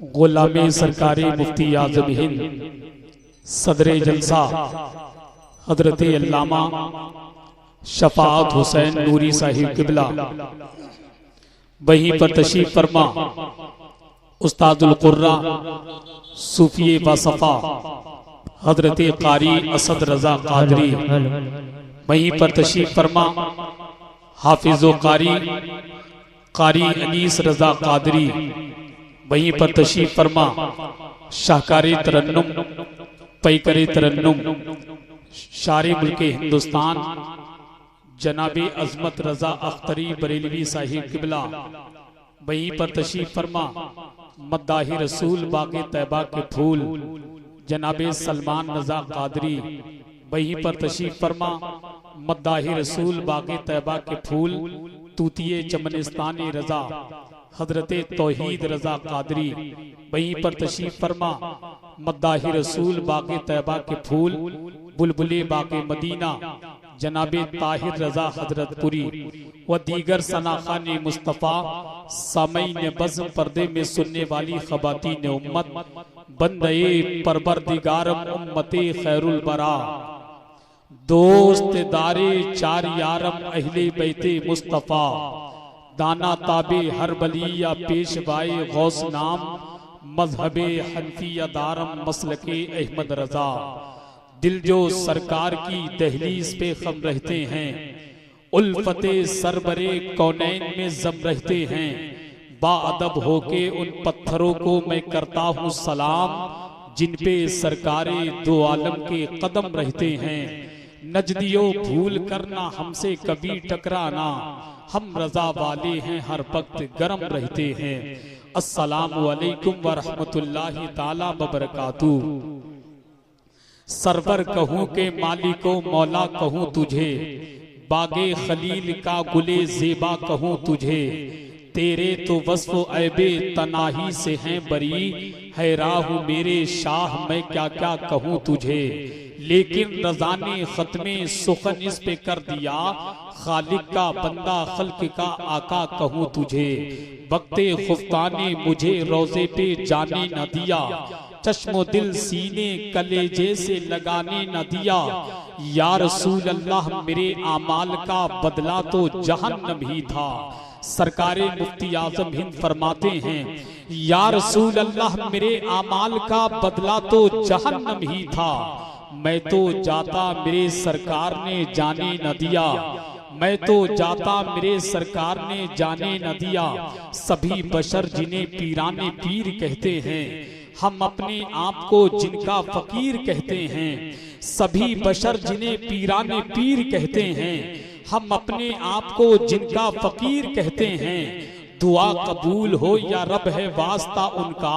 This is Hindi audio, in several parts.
गुलामी सरकारी मुफ्ती आज़म हिंद सदरे जलसा हजरत अल्लामा शफाअत हुसैन नूरी साहिब किबला वहीं पर तशरीफ फरमा उस्तादुल कुर्रा सूफी बासफा हजरत कारी असद रजा कादरी वहीं पर तशरीफ फरमा हाफिज़ो कारी अनीस रजा कादरी वहीं पर तशरीफ फरमा शाहकारी तरन्नुम पैकरे तरन्नुम शारी मुल्क हिंदुस्तान जनाबे अजमत रजा अख्तरी बरेलवी साहिब किबला वहीं पर तशरीफ फरमा मद्दाही रसूल बागे तैबा के फूल जनाबे सलमान रजा कादरी वहीं पर तशरीफ फरमा मद्दाही रसूल बागे तैबा के फूल तूतिये चमनिस्तानी रजा हजरत तौहीद रजा कादरी वहीं पर तशरीफ फरमा मद्दाही रसूल बागे तैबा के फूल बुलबुले बागे मदीना जनाबे ताहिर रजा हजरतपुरी व दीगर सनाखाने मुस्तफ़ा सामईन बज़्म पर्दे में सुनने वाली ख़वातीन उम्मत बंदे परवरदिगारम उम्मते खैरुल बरा दोस्त दारे चार यारम अहले बैते मुस्तफ़ा दाना ताबे हर बलिया पेशवाए गौस नाम मजहबे हनफिया दारम मसलके अहमद रजा दिल जो सरकार की दहलीज पे खम रहते हैं उल्फते सरबरे कौनैन में जम रहते हैं बाअदब होके उन पत्थरों को मैं करता हूँ सलाम जिन पे सरकारे दो आलम के कदम रहते हैं नजदियो भूल करना हमसे कभी टकराना हम रजा वाले हैं हर वक्त गरम रहते हैं अस्सलामु अलैकुम व रहमतुल्लाहि ताला व बरकातुहू सरवर कहूँ के मालिको मौला कहूँ तुझे बागे खलील का गुले ज़ेबा कहूँ तुझे तेरे तो वस्फ़ ऐबे तनाही से हैं बरी है राहु मेरे शाह मैं क्या क्या कहूँ तुझे लेकिन रज़ा ने ख़त्मे सुखन इस पे कर दिया खालिक का बंदा खल्क का आका कहूँ तुझे वक्ते खुफ्ताने मुझे रोज़े पे जाने न दिया चश्मो दिल सीने कलेजे से लगाने न दिया या रसूल अल्लाह मेरे आमाल का बदला तो जहन्नम ही था सरकारे मुफ्ती आज़म हिंद फरमाते हैं या रसूल अल्लाह मेरे आमाल का बदला तो जहन्नम ही था मैं तो जाता मेरे सरकार ने जाने न दिया मैं तो जाता मेरे सरकार ने जाने न दिया सभी बशर जिन्हें पीराने पीर कहते हैं हम अपने आप को जिनका फकीर कहते हैं सभी बशर जिन्हें पीराने पीर कहते हैं हम अपने आप को जिनका फकीर कहते हैं दुआ कबूल हो या रब है वास्ता उनका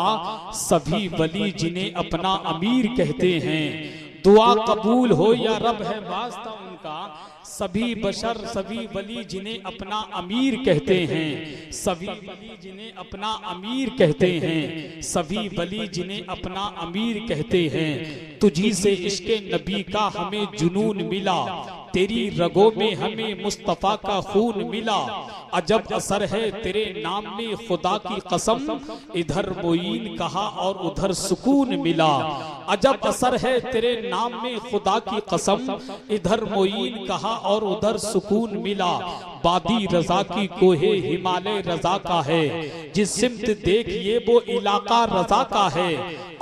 सभी वली जिन्हें अपना अमीर कहते हैं दुआ कबूल हो या रब है वास्ता उनका सभी बशर सभी वली जिन्हें अपना अमीर कहते हैं सभी वली जिन्हें अपना अमीर कहते हैं सभी वली जिन्हें अपना अमीर कहते हैं तुझी से इश्क़े नबी का हमें जुनून मिला तेरी रगों में हमें मुस्तफ़ा का खून मिला अजब असर है तेरे नाम में खुदा की कसम इधर मोइन कहा और उधर सुकून मिला अजब असर है तेरे नाम में खुदा की कसम इधर मोइन कहा और उधर सुकून मिला बादी रजा की कोहे हिमालय रजा का है जिस सिमत देखिए वो इलाका रजा का है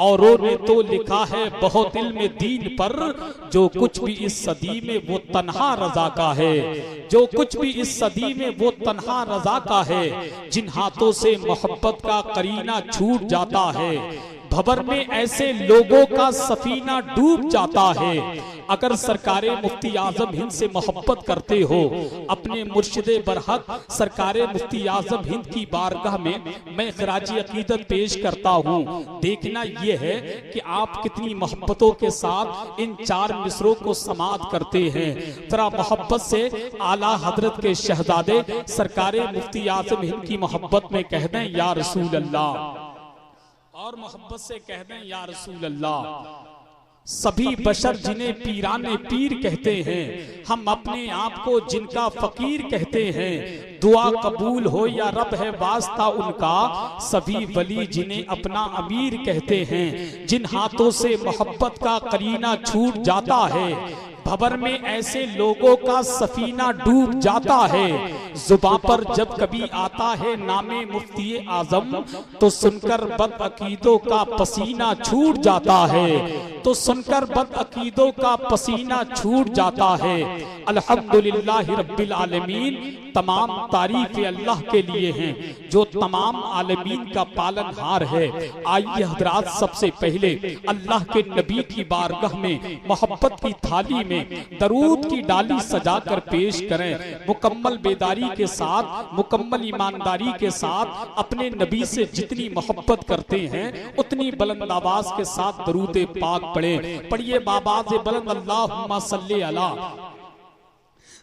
औरों ने तो लिखा है बहुत इल्म दीन पर जो कुछ भी इस सदी में वो तन्हा रजा का है जो कुछ भी इस सदी में वो तन्हा रजा का है जिन हाथों से मोहब्बत का करीना छूट जाता है भंवर में ऐसे लोगों का सफीना डूब जाता है अगर सरकारे मुफ्ती आज़म हिंद से मोहब्बत करते हो अपने मुर्शिदे बरहक सरकारे मुफ्ती आज़म हिंद की बारगाह में मैं खराजी अकीदत पेश करता हूँ देखना यह है कि आप कितनी मोहब्बतों के साथ इन चार मिसरों को समाअत करते हैं जरा मोहब्बत से आला हजरत के शहजादे सरकारे मुफ्ती आज़म हिंद की मोहब्बत में कह दें या रसूल अल्लाह और मोहब्बत से कह दें या रसूल अल्लाह सभी बशर जिन्हें पीराने पीर कहते हैं, हम अपने आप को जिनका फकीर कहते हैं। दुआ कबूल हो या रब है वास्ता उनका, सभी वली जिन्हें अपना अमीर कहते हैं। जिन हाथों से मोहब्बत का करीना छूट जाता है, भंवर में ऐसे लोगों का सफीना डूब जाता है। जुबां पर जब कभी आता है नामे मुफ्ती आजम, तो सुनकर बदअकीदों का पसीना छूट जाता है, तो सुनकर बदअकीदों का पसीना छूट जाता है। अल्हम्दुलिल्लाह रब्बिल आलमीन, तमाम तारीफ़ें अल्लाह के लिए हैं जो तमाम आलमीन का पालनहार है। आइए हजरात, सबसे पहले अल्लाह के नबी की बारगाह में मोहब्बत की थाली में दरूद की डाली सजाकर पेश करें। मुकम्मल बेदारी के साथ, मुकम्मल ईमानदारी के साथ अपने नबी से जितनी मोहब्बत करते हैं उतनी बुलंद आवाज के साथ दरूद पाक पढ़ें। पढ़िए बाबाज़ बुलंद, अल्लाहुम्मा सल्ली अला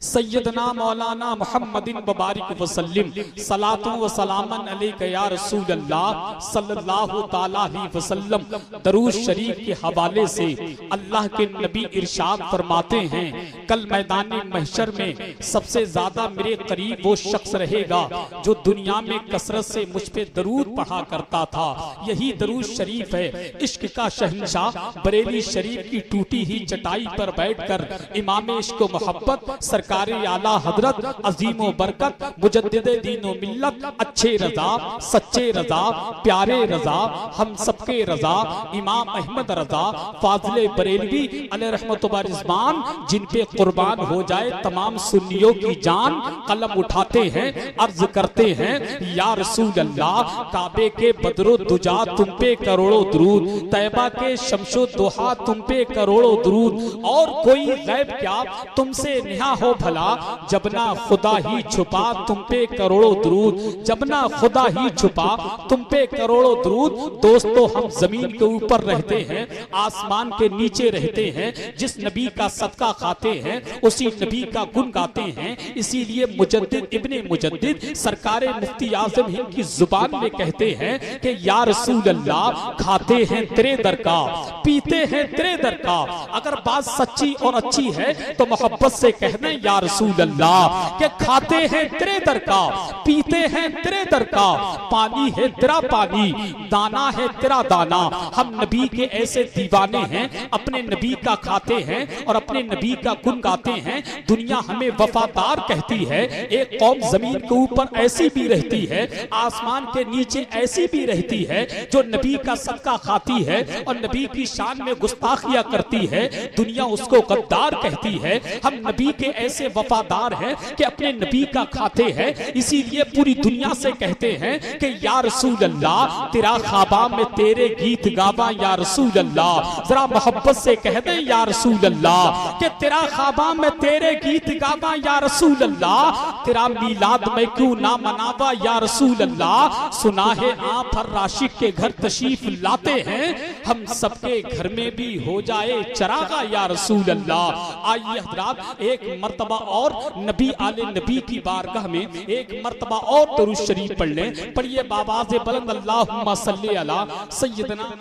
सैयदना मौलाना मुहम्मदिन मुबारक वसल्लिम, सलातु व सलामन अलैका या रसूल अल्लाह सल्लल्लाहु ताला अलैहि वसल्लम। दरूद शरीफ के हवाले से अल्लाह के नबी इरशाद फरमाते हैं, कल मैदान महशर में सबसे ज्यादा मेरे करीब वो शख्स रहेगा जो दुनिया में कसरत से मुझ पे दरूद पढ़ा करता था। यही दरूद शरीफ है। इश्क का शहंशाह बरेली शरीफ की टूटी ही चटाई पर बैठकर इमाम इश्क व मोहब्बत सरकारी आला हजरत अजीम व बरकत मुजद्दिद दीन व मिल्लत, अच्छे रजा, सच्चे रजा, प्यारे रजा, हम सबके रजा, इमाम अहमद रजा फाजिले बरेलवी अलैहि रहमत व रिज़वान, जिन पे कुर्बान हो जाए तमाम सुन्नियों की जान, कलम उठाते हैं, अर्ज करते हैं, या रसूल अल्लाह, काबे के बदरो दुजा तुम पे करोड़ों दरूद, तैबा के शमशो दुहा तुम पे करोड़ों दरूद, और कोई गैब क्या तुमसे निहा हो भला, जब ना खुदा ही छुपा तुम पे करोड़ों दरूद, जब ना खुदा ही छुपा तुम पे करोड़ों दरूद। दोस्तों, हम जमीन के ऊपर रहते हैं, आसमान के नीचे रहते हैं, जिस नबी का सदका खाते हैं उसी नबी का गुण गाते हैं। इसीलिए मुजद्दिद इब्ने मुजद्दिद सरकारे मुफ्ती आजम हिंद की जुबान में कहते हैं कि या रसूल अल्लाह, खाते हैं तेरे दर का, पीते हैं तेरे दर का। अगर बात सच्ची और अच्छी है तो मोहब्बत से कहना या रसूल अल्लाह, के खाते हैं तेरे दर का, पीते हैं तेरे दर का, पानी है तेरा पानी, दाना है तेरा दाना। हम नबी के ऐसे दीवाने हैं, अपने नबी का खाते हैं और अपने नबी का गुण गाते हैं। दुनिया हमें वफादार कहती है, एक कौम जमीन के ऊपर ऐसी भी रहती है, आसमान के नीचे ऐसी भी रहती है जो नबी का सदका खाती है और नबी की शान में गुस्ताखियां करती है। दुनिया उसको गद्दार कहती है। हम नबी के ऐसे वफादार हैं कि अपने नबी का खाते हैं। इसीलिए पूरी दुनिया से कहते हैं कि या रसूल अल्लाह, तेरा ख्वाबा में तेरे गीत गावा या रसूल अल्लाह। जरा मोहब्बत से कह दे या रसूल अल्लाह, कि तेरा ख्वाबा में तेरे गीत गावा या रसूल अल्लाह। तेरा मीलाद में क्यों ना मनावा या रसूल अल्लाह। सुना है आप हर राशिक के घर तशरीफ लाते हैं, हम सबके घर में भी हो जाए चरागा या रसूल अल्लाह। आइए हजरात, एक मर्तबा और नबी आले नबी की बारगाह में एक मर्तबा और दरूद शरीफ पढ़ लें। पढ़िए बाबाज़े बुलंद, अल्लाहुम्मा सल्ली अला सय्यदना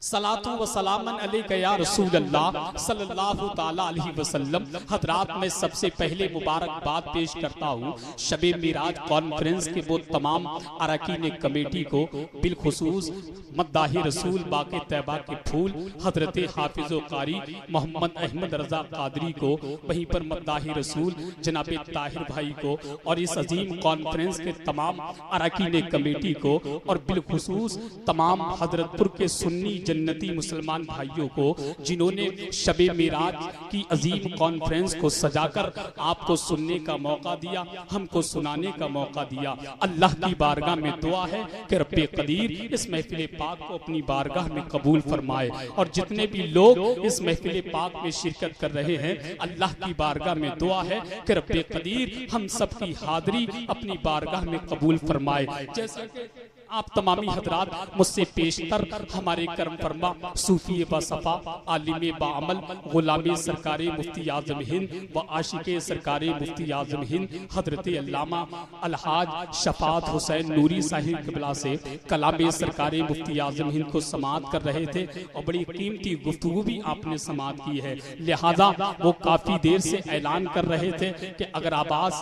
सलातु व सलामन अलैका या रसूल अल्लाह सल्लल्लाहु ताला अलैहि वसल्लम। हजरात, मैं सबसे पहले मुबारकबाद पेश करता हूँ शबे मिराज कॉन्फ्रेंस के वो तमाम अरकान कमेटी को, बिलखुसूस मद्दाही रसूल बाके तैबा के फूल हजरत हाफिज कारी मोहम्मद अहमद रजा कादरी को, वहीं पर मद्दाही रसूल जनाब ताहिर भाई को, और इस अजीम कॉन्फ्रेंस के तमाम अरकान कमेटी को, और बिलखुसूस तमाम हजरतपुर के सुन्नी जन्नती मुसलमान भाइयों को, जिन्होंने शबे मिराज की अजीम कॉन्फ्रेंस को सजाकर आपको सुनने का मौका दिया, हमको सुनाने का मौका दिया। अल्लाह की बारगाह में दुआ है कि रब्बे कदीर इस महफिल पाक को अपनी बारगाह में कबूल फरमाए, और जितने भी लोग इस महफिल पाक में शिरकत कर रहे हैं, अल्लाह की बारगाह में दुआ है कि रब्बे कदीर हम सब की हाजिरी अपनी बारगाह में कबूल फरमाए। जैसा कि आप तमामी हजरात मुझसे पेशतर हमारे करम फरमा सूफी बसफा आलिम बाअमल गुलामी सरकारी मुफ्ती आजम हिंद व आशिके सरकारी मुफ्ती आजम हिंद हजरत अल्लामा अलहाज शफात हुसैन नूरी साहिब किबला से कलाम सरकारी मुफ्ती आजम हिंद को समाअत कर रहे थे और बड़ी कीमती गुफ्तगू भी आपने समाअत की है। लिहाजा वो काफी देर से ऐलान कर रहे थे कि अगर आवाज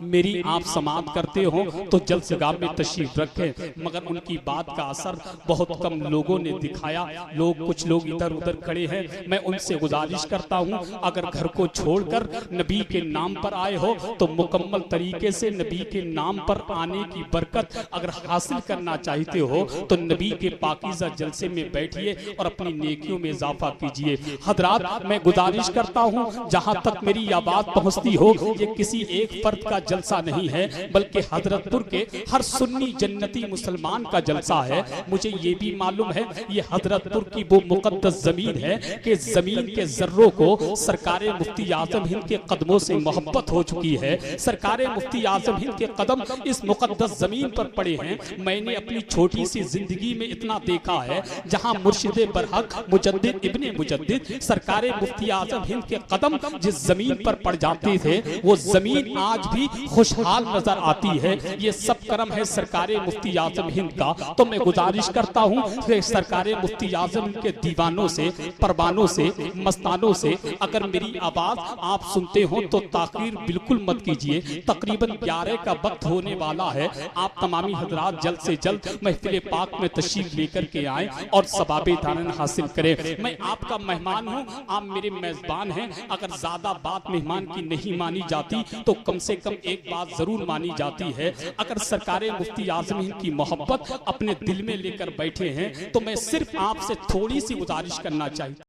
मेरी आप समाअत करते हो तो जलसगाह में तशरीफ रखें, मगर उनकी बात का असर बहुत कम लोगों ने दिखाया। कुछ लोग इधर उधर खड़े हैं। मैं उनसे गुजारिश करता हूं, अगर घर को छोड़कर नबी के नाम पर आए हो तो मुकम्मल तरीके से नबी के नाम पर आने की बरकत अगर हासिल करना चाहते हो तो नबी के पाकीज़ा जलसे में बैठिए और अपनी नेकियों में इजाफा कीजिए। हजरात, मैं गुजारिश करता हूं, जहां तक मेरी आवाज पहुंचती हो, ये किसी एक फर्द का जलसा नहीं है, बल्कि हजरतपुर के हर सुन्नी जन्नती मुसलमान का जलसा है। मुझे ये भी मालूम है ये हजरतपुर की वो मुकद्दस जमीन है कि जमीन के जर्रों को सरकारे मुफ्ती आजम हिंद के कदमों से मोहब्बत हो चुकी है। सरकारे मुफ्ती आजम हिंद के कदम इस मुकद्दस जमीन पर पड़े हैं। मैंने अपनी छोटी सी जिंदगी में इतना देखा है, जहां मुर्शिद बरहक मुजद्दिद इब्ने मुजद्दिद सरकारे मुफ्ती आजम हिंद के कदम जिस जमीन पर पड़ जाते थे, वो जमीन आज भी खुशहाल नजर आती है। ये सब करम है सरकारे मुफ्ती आजम हिंद का। तो मैं गुजारिश करता हूं कि सरकारे मुफ्ती आजम हिंद के दीवानों से, परवानों से, मस्तानों से अगर मेरी आवाज आप सुनते हो तो ताकीर बिल्कुल मत कीजिए। तकरीबन 11 का वक्त होने वाला है। आप तमामी हजरात जल्द से जल्द महफिल पाक में तशरीफ लेकर के आए और सबाबे दानन हासिल करें। मैं आपका मेहमान हूं, आप मेरे मेजबान हैं। अगर ज्यादा बात मेहमान की नहीं मानी जाती तो कम से कम एक बात जरूर मानी जाती है। अगर सरकारे मुफ्ती आजम हिंद की मोहब्बत अपने दिल में लेकर बैठे हैं तो मैं सिर्फ आपसे थोड़ी सी गुजारिश करना चाहिए।